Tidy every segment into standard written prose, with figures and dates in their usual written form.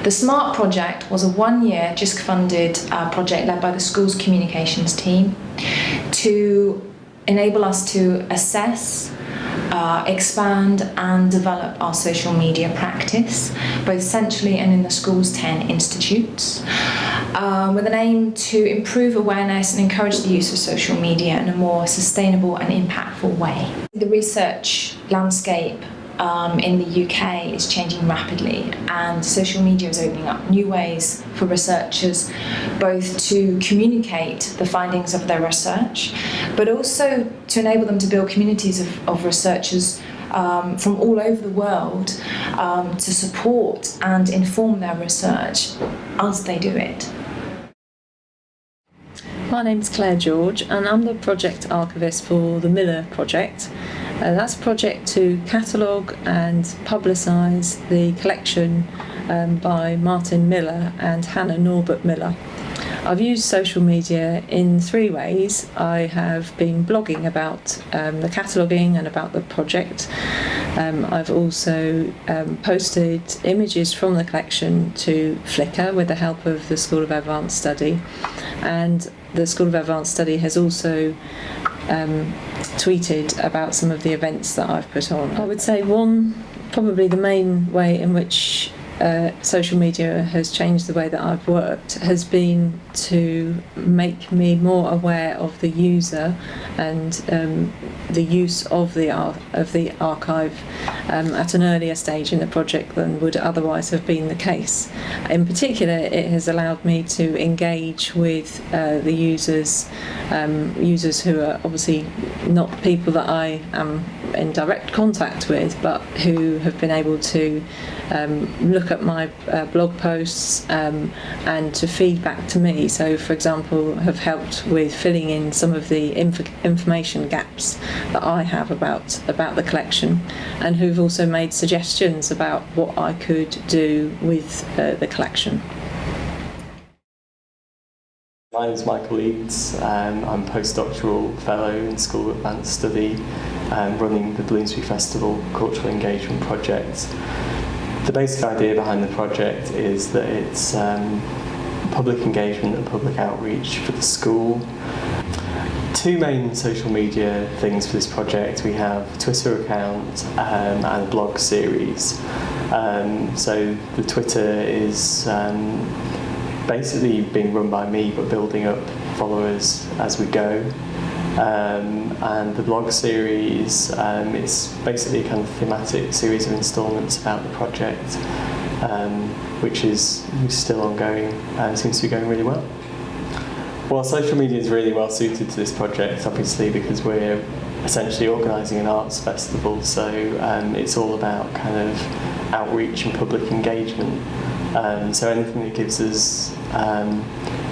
The SMART project was a one-year JISC-funded project led by the school's communications team to enable us to assess, expand and develop our social media practice, both centrally and in the school's 10 institutes, with an aim to improve awareness and encourage the use of social media in a more sustainable and impactful way. The research landscape in the UK is changing rapidly, and social media is opening up new ways for researchers both to communicate the findings of their research, but also to enable them to build communities of researchers from all over the world to support and inform their research as they do it. My name's Claire George, and I'm the project archivist for the Miller Project. That's a project to catalogue and publicise the collection by Martin Miller and Hannah Norbert Miller. I've used social media in three ways. I have been blogging about the cataloguing and about the project. I've also posted images from the collection to Flickr with the help of the School of Advanced Study, and the School of Advanced Study has also tweeted about some of the events that I've put on. I would say probably the main way in which social media has changed the way that I've worked has been to make me more aware of the user and the use of the archive at an earlier stage in the project than would otherwise have been the case. In particular, it has allowed me to engage with the users who are obviously not people that I am in direct contact with, but who have been able to look at my blog posts and to feed back to me. So, for example, have helped with filling in some of the information gaps that I have about the collection, and who've also made suggestions about what I could do with the collection. My name is Michael Leeds. I'm a postdoctoral fellow in School of Advanced Study, running the Bloomsbury Festival Cultural Engagement Project. The basic idea behind the project is that it's public engagement and public outreach for the school. Two main social media things for this project. We have a Twitter account and a blog series. So the Twitter is basically being run by me, but building up followers as we go. And the blog series, it's basically a kind of thematic series of instalments about the project, which is still ongoing and seems to be going really well. Well, social media is really well suited to this project, obviously, because we're essentially organising an arts festival, so it's all about kind of outreach and public engagement. So anything that gives us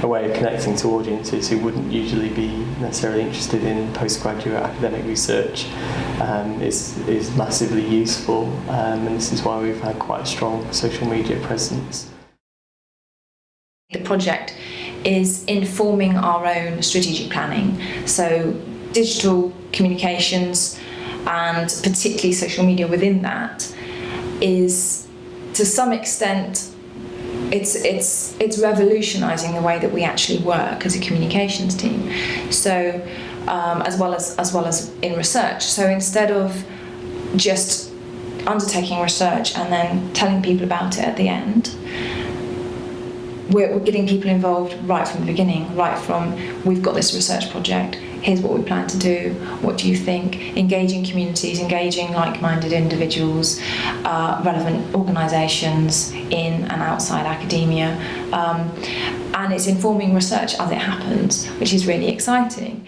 a way of connecting to audiences who wouldn't usually be necessarily interested in postgraduate academic research is massively useful, and this is why we've had quite a strong social media presence. The project is informing our own strategic planning, so digital communications and particularly social media within that is to some extent it's revolutionising the way that we actually work as a communications team. So as well as in research. So instead of just undertaking research and then telling people about it at the end, we're getting people involved right from the beginning, right from we've got this research project, here's what we plan to do, what do you think, engaging communities, engaging like-minded individuals, relevant organisations in and outside academia, and it's informing research as it happens, which is really exciting.